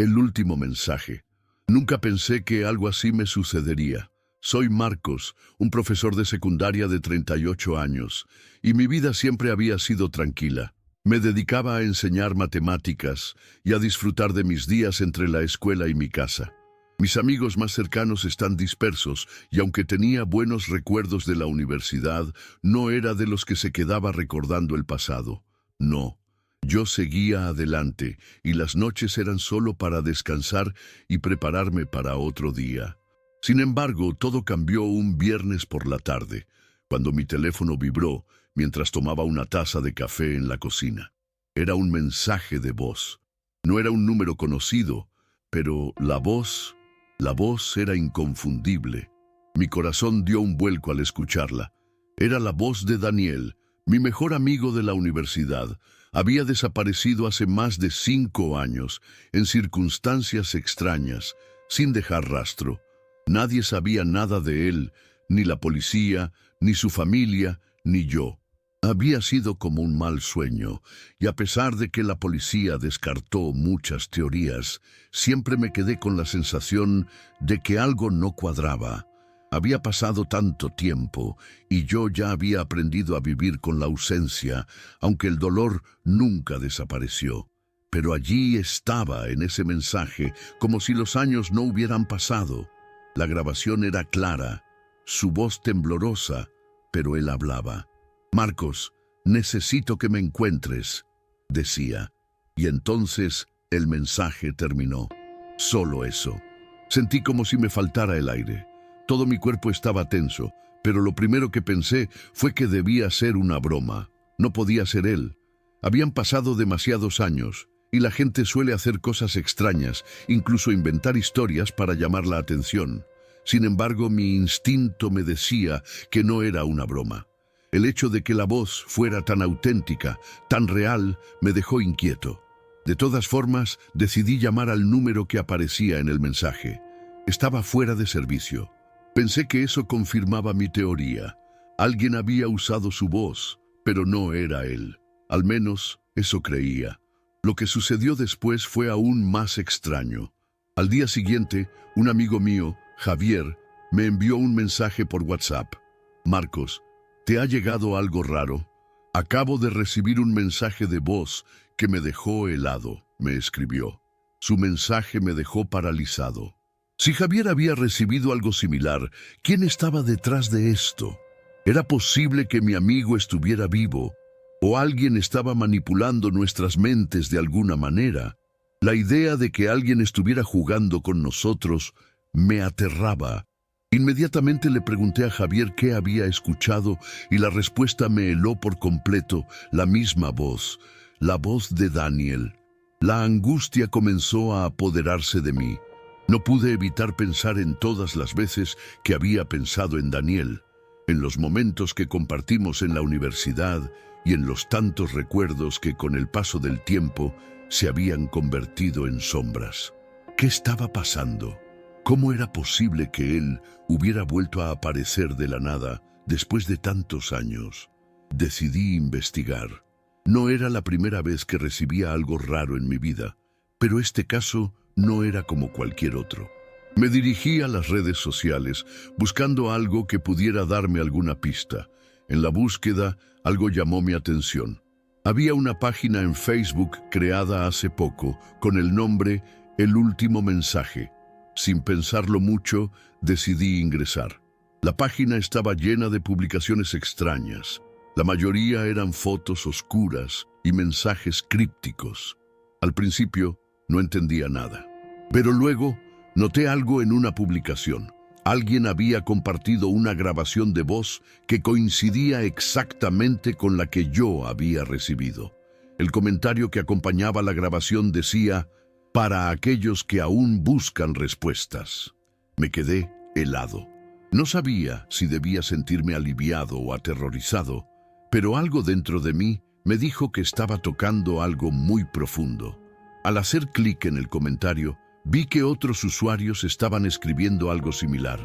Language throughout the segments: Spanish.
El último mensaje. Nunca pensé que algo así me sucedería. Soy Marcos, un profesor de secundaria de 38 años, y mi vida siempre había sido tranquila. Me dedicaba a enseñar matemáticas y a disfrutar de mis días entre la escuela y mi casa. Mis amigos más cercanos están dispersos, y aunque tenía buenos recuerdos de la universidad, no era de los que se quedaba recordando el pasado. No. Yo seguía adelante, y las noches eran solo para descansar y prepararme para otro día. Sin embargo, todo cambió un viernes por la tarde, cuando mi teléfono vibró mientras tomaba una taza de café en la cocina. Era un mensaje de voz. No era un número conocido, pero la voz era inconfundible. Mi corazón dio un vuelco al escucharla. Era la voz de Daniel, mi mejor amigo de la universidad. Había desaparecido hace más de 5 años, en circunstancias extrañas, sin dejar rastro. Nadie sabía nada de él, ni la policía, ni su familia, ni yo. Había sido como un mal sueño, y a pesar de que la policía descartó muchas teorías, siempre me quedé con la sensación de que algo no cuadraba. Había pasado tanto tiempo, y yo ya había aprendido a vivir con la ausencia, aunque el dolor nunca desapareció. Pero allí estaba en ese mensaje, como si los años no hubieran pasado. La grabación era clara, su voz temblorosa, pero él hablaba. «Marcos, necesito que me encuentres», decía. Y entonces el mensaje terminó. Solo eso. Sentí como si me faltara el aire. Todo mi cuerpo estaba tenso, pero lo primero que pensé fue que debía ser una broma. No podía ser él. Habían pasado demasiados años, y la gente suele hacer cosas extrañas, incluso inventar historias para llamar la atención. Sin embargo, mi instinto me decía que no era una broma. El hecho de que la voz fuera tan auténtica, tan real, me dejó inquieto. De todas formas, decidí llamar al número que aparecía en el mensaje. Estaba fuera de servicio. Pensé que eso confirmaba mi teoría. Alguien había usado su voz, pero no era él. Al menos, eso creía. Lo que sucedió después fue aún más extraño. Al día siguiente, un amigo mío, Javier, me envió un mensaje por WhatsApp. «Marcos, ¿te ha llegado algo raro? Acabo de recibir un mensaje de voz que me dejó helado», me escribió. Su mensaje me dejó paralizado. Si Javier había recibido algo similar, ¿quién estaba detrás de esto? ¿Era posible que mi amigo estuviera vivo? ¿O alguien estaba manipulando nuestras mentes de alguna manera? La idea de que alguien estuviera jugando con nosotros me aterraba. Inmediatamente le pregunté a Javier qué había escuchado y la respuesta me heló por completo, la misma voz, la voz de Daniel. La angustia comenzó a apoderarse de mí. No pude evitar pensar en todas las veces que había pensado en Daniel, en los momentos que compartimos en la universidad y en los tantos recuerdos que con el paso del tiempo se habían convertido en sombras. ¿Qué estaba pasando? ¿Cómo era posible que él hubiera vuelto a aparecer de la nada después de tantos años? Decidí investigar. No era la primera vez que recibía algo raro en mi vida, pero este caso no era como cualquier otro. Me dirigí a las redes sociales, buscando algo que pudiera darme alguna pista. En la búsqueda, algo llamó mi atención. Había una página en Facebook creada hace poco, con el nombre El Último Mensaje. Sin pensarlo mucho, decidí ingresar. La página estaba llena de publicaciones extrañas. La mayoría eran fotos oscuras y mensajes crípticos. Al principio, no entendía nada. Pero luego, noté algo en una publicación. Alguien había compartido una grabación de voz que coincidía exactamente con la que yo había recibido. El comentario que acompañaba la grabación decía: «Para aquellos que aún buscan respuestas». Me quedé helado. No sabía si debía sentirme aliviado o aterrorizado, pero algo dentro de mí me dijo que estaba tocando algo muy profundo. Al hacer clic en el comentario, vi que otros usuarios estaban escribiendo algo similar.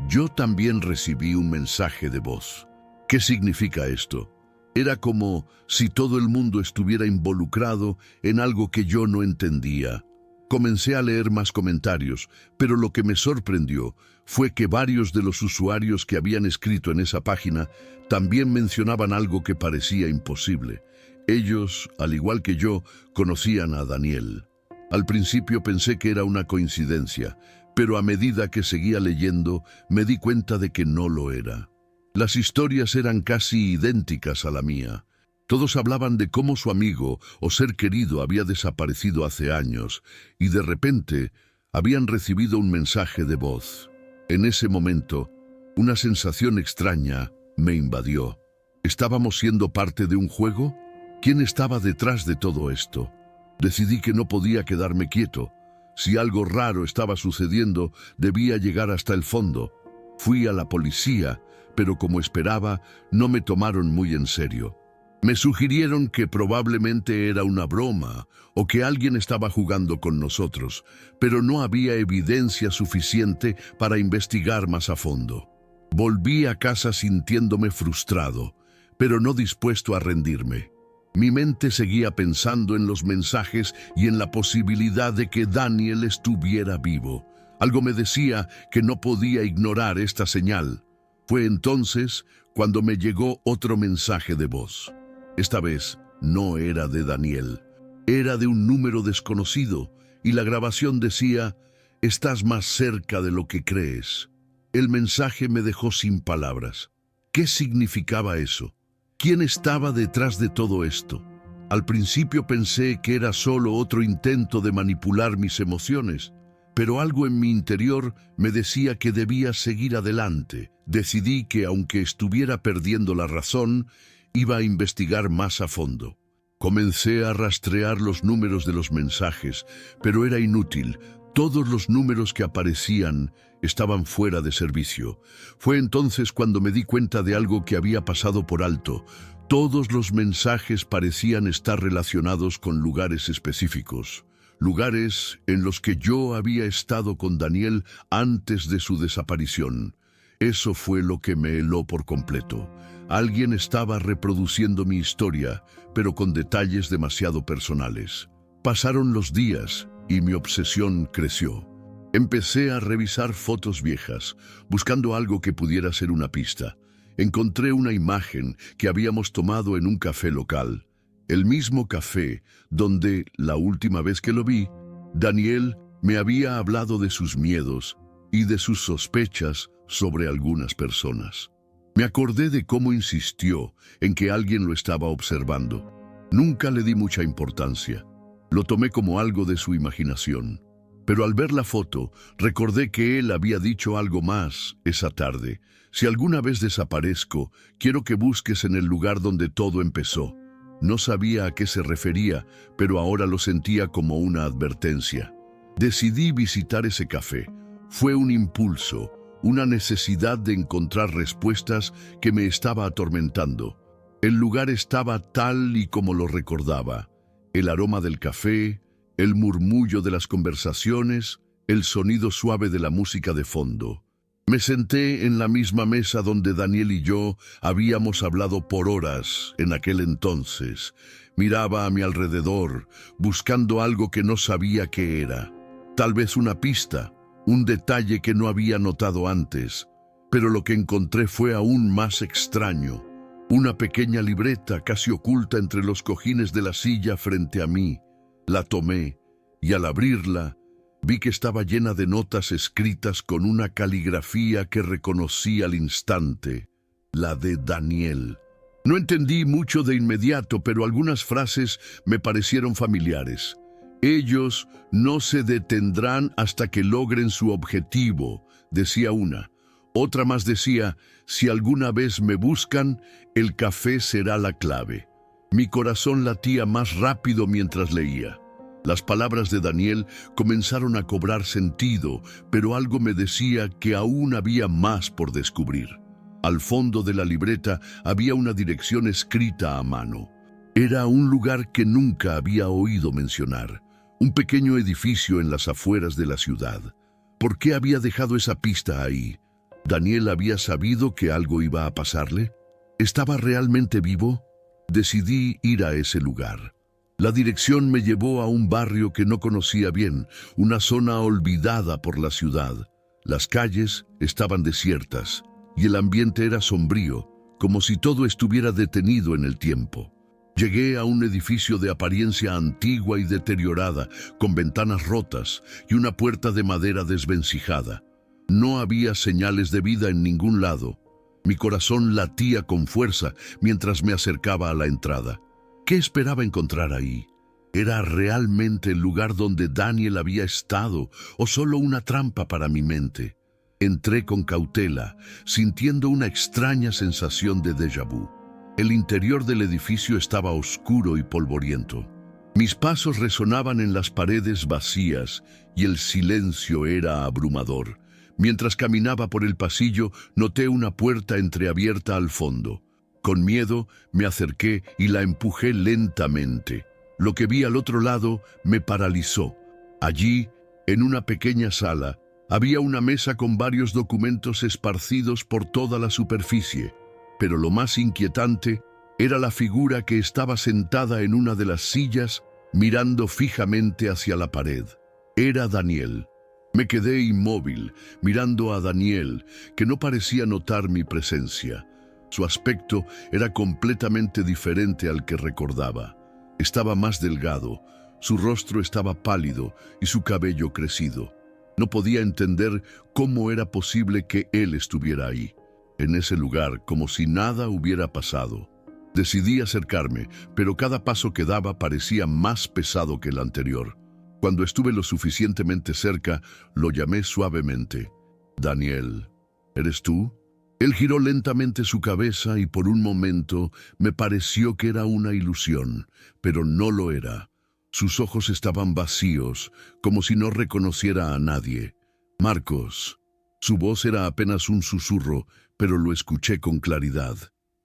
Yo también recibí un mensaje de voz. ¿Qué significa esto? Era como si todo el mundo estuviera involucrado en algo que yo no entendía. Comencé a leer más comentarios, pero lo que me sorprendió fue que varios de los usuarios que habían escrito en esa página también mencionaban algo que parecía imposible. Ellos, al igual que yo, conocían a Daniel. Al principio pensé que era una coincidencia, pero a medida que seguía leyendo me di cuenta de que no lo era. Las historias eran casi idénticas a la mía. Todos hablaban de cómo su amigo o ser querido había desaparecido hace años y de repente habían recibido un mensaje de voz. En ese momento, una sensación extraña me invadió. ¿Estábamos siendo parte de un juego? ¿Quién estaba detrás de todo esto? Decidí que no podía quedarme quieto. Si algo raro estaba sucediendo, debía llegar hasta el fondo. Fui a la policía, pero como esperaba, no me tomaron muy en serio. Me sugirieron que probablemente era una broma o que alguien estaba jugando con nosotros, pero no había evidencia suficiente para investigar más a fondo. Volví a casa sintiéndome frustrado, pero no dispuesto a rendirme. Mi mente seguía pensando en los mensajes y en la posibilidad de que Daniel estuviera vivo. Algo me decía que no podía ignorar esta señal. Fue entonces cuando me llegó otro mensaje de voz. Esta vez no era de Daniel, era de un número desconocido y la grabación decía: «Estás más cerca de lo que crees». El mensaje me dejó sin palabras. ¿Qué significaba eso? ¿Quién estaba detrás de todo esto? Al principio pensé que era solo otro intento de manipular mis emociones, pero algo en mi interior me decía que debía seguir adelante. Decidí que, aunque estuviera perdiendo la razón, iba a investigar más a fondo. Comencé a rastrear los números de los mensajes, pero era inútil. Todos los números que aparecían estaban fuera de servicio. Fue entonces cuando me di cuenta de algo que había pasado por alto. Todos los mensajes parecían estar relacionados con lugares específicos. Lugares en los que yo había estado con Daniel antes de su desaparición. Eso fue lo que me heló por completo. Alguien estaba reproduciendo mi historia, pero con detalles demasiado personales. Pasaron los días y mi obsesión creció. Empecé a revisar fotos viejas, buscando algo que pudiera ser una pista. Encontré una imagen que habíamos tomado en un café local. El mismo café donde, la última vez que lo vi, Daniel me había hablado de sus miedos y de sus sospechas sobre algunas personas. Me acordé de cómo insistió en que alguien lo estaba observando. Nunca le di mucha importancia. Lo tomé como algo de su imaginación. Pero al ver la foto, recordé que él había dicho algo más esa tarde. Si alguna vez desaparezco, quiero que busques en el lugar donde todo empezó. No sabía a qué se refería, pero ahora lo sentía como una advertencia. Decidí visitar ese café. Fue un impulso, una necesidad de encontrar respuestas que me estaba atormentando. El lugar estaba tal y como lo recordaba. El aroma del café, el murmullo de las conversaciones, el sonido suave de la música de fondo. Me senté en la misma mesa donde Daniel y yo habíamos hablado por horas en aquel entonces. Miraba a mi alrededor, buscando algo que no sabía qué era. Tal vez una pista, un detalle que no había notado antes. Pero lo que encontré fue aún más extraño. Una pequeña libreta casi oculta entre los cojines de la silla frente a mí. La tomé y al abrirla vi que estaba llena de notas escritas con una caligrafía que reconocí al instante, la de Daniel. No entendí mucho de inmediato, pero algunas frases me parecieron familiares. «Ellos no se detendrán hasta que logren su objetivo», decía una. Otra más decía: «Si alguna vez me buscan, el café será la clave». Mi corazón latía más rápido mientras leía. Las palabras de Daniel comenzaron a cobrar sentido, pero algo me decía que aún había más por descubrir. Al fondo de la libreta había una dirección escrita a mano. Era un lugar que nunca había oído mencionar, un pequeño edificio en las afueras de la ciudad. ¿Por qué había dejado esa pista ahí? ¿Daniel había sabido que algo iba a pasarle? ¿Estaba realmente vivo? Decidí ir a ese lugar. La dirección me llevó a un barrio que no conocía bien, una zona olvidada por la ciudad. Las calles estaban desiertas y el ambiente era sombrío, como si todo estuviera detenido en el tiempo. Llegué a un edificio de apariencia antigua y deteriorada, con ventanas rotas y una puerta de madera desvencijada. No había señales de vida en ningún lado. Mi corazón latía con fuerza mientras me acercaba a la entrada. ¿Qué esperaba encontrar ahí? ¿Era realmente el lugar donde Daniel había estado o solo una trampa para mi mente? Entré con cautela, sintiendo una extraña sensación de déjà vu. El interior del edificio estaba oscuro y polvoriento. Mis pasos resonaban en las paredes vacías y el silencio era abrumador. Mientras caminaba por el pasillo, noté una puerta entreabierta al fondo. Con miedo, me acerqué y la empujé lentamente. Lo que vi al otro lado me paralizó. Allí, en una pequeña sala, había una mesa con varios documentos esparcidos por toda la superficie. Pero lo más inquietante era la figura que estaba sentada en una de las sillas, mirando fijamente hacia la pared. Era Daniel. Me quedé inmóvil, mirando a Daniel, que no parecía notar mi presencia. Su aspecto era completamente diferente al que recordaba. Estaba más delgado, su rostro estaba pálido y su cabello crecido. No podía entender cómo era posible que él estuviera ahí, en ese lugar, como si nada hubiera pasado. Decidí acercarme, pero cada paso que daba parecía más pesado que el anterior. Cuando estuve lo suficientemente cerca, lo llamé suavemente. «Daniel, ¿eres tú?» Él giró lentamente su cabeza y por un momento me pareció que era una ilusión, pero no lo era. Sus ojos estaban vacíos, como si no reconociera a nadie. «Marcos». Su voz era apenas un susurro, pero lo escuché con claridad.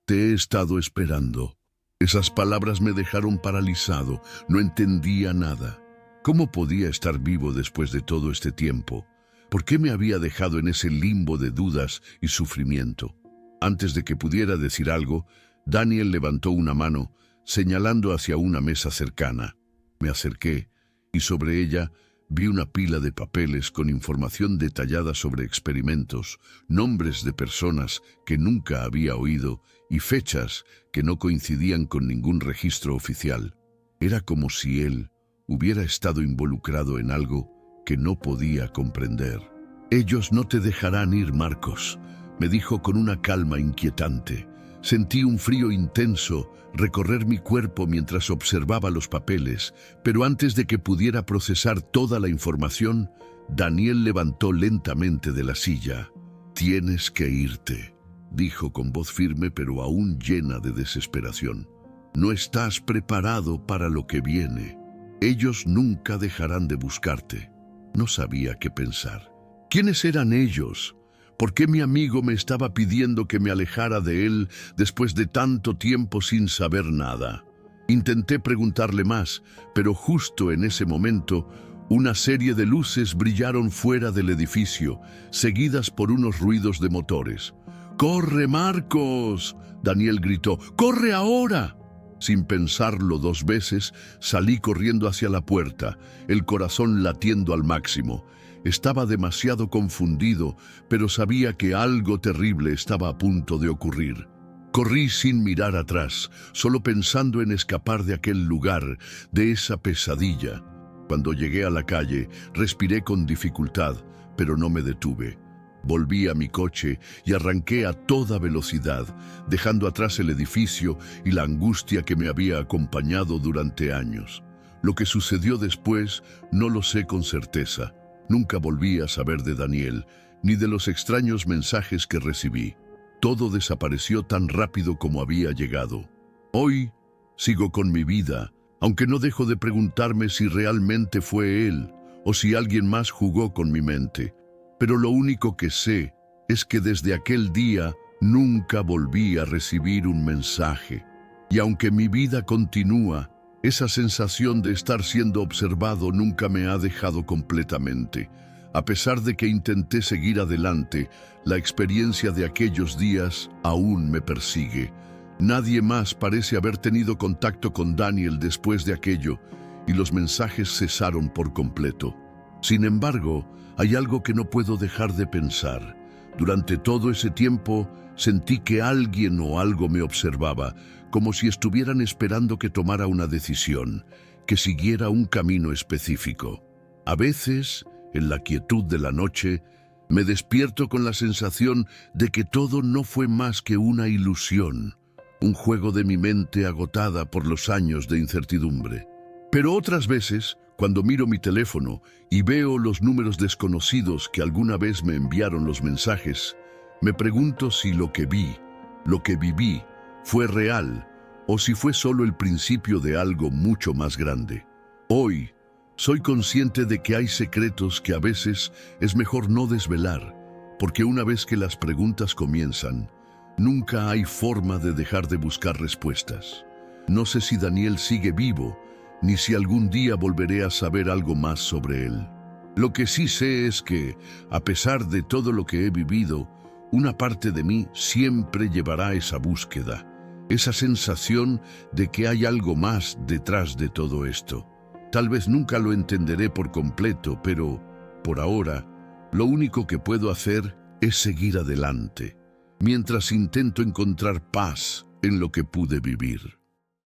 «Te he estado esperando». Esas palabras me dejaron paralizado, no entendía nada. ¿Cómo podía estar vivo después de todo este tiempo? ¿Por qué me había dejado en ese limbo de dudas y sufrimiento? Antes de que pudiera decir algo, Daniel levantó una mano, señalando hacia una mesa cercana. Me acerqué y sobre ella vi una pila de papeles con información detallada sobre experimentos, nombres de personas que nunca había oído y fechas que no coincidían con ningún registro oficial. Era como si él hubiera estado involucrado en algo que no podía comprender. «Ellos no te dejarán ir, Marcos», me dijo con una calma inquietante. Sentí un frío intenso recorrer mi cuerpo mientras observaba los papeles, pero antes de que pudiera procesar toda la información, Daniel levantó lentamente de la silla. «Tienes que irte», dijo con voz firme pero aún llena de desesperación. «No estás preparado para lo que viene. Ellos nunca dejarán de buscarte». No sabía qué pensar. ¿Quiénes eran ellos? ¿Por qué mi amigo me estaba pidiendo que me alejara de él después de tanto tiempo sin saber nada? Intenté preguntarle más, pero justo en ese momento, una serie de luces brillaron fuera del edificio, seguidas por unos ruidos de motores. «¡Corre, Marcos!», Daniel gritó. «¡Corre ahora!». Sin pensarlo dos veces, salí corriendo hacia la puerta, el corazón latiendo al máximo. Estaba demasiado confundido, pero sabía que algo terrible estaba a punto de ocurrir. Corrí sin mirar atrás, solo pensando en escapar de aquel lugar, de esa pesadilla. Cuando llegué a la calle, respiré con dificultad, pero no me detuve. Volví a mi coche y arranqué a toda velocidad, dejando atrás el edificio y la angustia que me había acompañado durante años. Lo que sucedió después no lo sé con certeza. Nunca volví a saber de Daniel, ni de los extraños mensajes que recibí. Todo desapareció tan rápido como había llegado. Hoy sigo con mi vida, aunque no dejo de preguntarme si realmente fue él o si alguien más jugó con mi mente. Pero lo único que sé es que desde aquel día nunca volví a recibir un mensaje. Y aunque mi vida continúa, esa sensación de estar siendo observado nunca me ha dejado completamente. A pesar de que intenté seguir adelante, la experiencia de aquellos días aún me persigue. Nadie más parece haber tenido contacto con Daniel después de aquello, y los mensajes cesaron por completo. Sin embargo, hay algo que no puedo dejar de pensar. Durante todo ese tiempo, sentí que alguien o algo me observaba, como si estuvieran esperando que tomara una decisión, que siguiera un camino específico. A veces, en la quietud de la noche, me despierto con la sensación de que todo no fue más que una ilusión, un juego de mi mente agotada por los años de incertidumbre. Pero otras veces, cuando miro mi teléfono y veo los números desconocidos que alguna vez me enviaron los mensajes, me pregunto si lo que vi, lo que viví, fue real o si fue solo el principio de algo mucho más grande. Hoy, soy consciente de que hay secretos que a veces es mejor no desvelar, porque una vez que las preguntas comienzan, nunca hay forma de dejar de buscar respuestas. No sé si Daniel sigue vivo, ni si algún día volveré a saber algo más sobre él. Lo que sí sé es que, a pesar de todo lo que he vivido, una parte de mí siempre llevará esa búsqueda, esa sensación de que hay algo más detrás de todo esto. Tal vez nunca lo entenderé por completo, pero, por ahora, lo único que puedo hacer es seguir adelante, mientras intento encontrar paz en lo que pude vivir.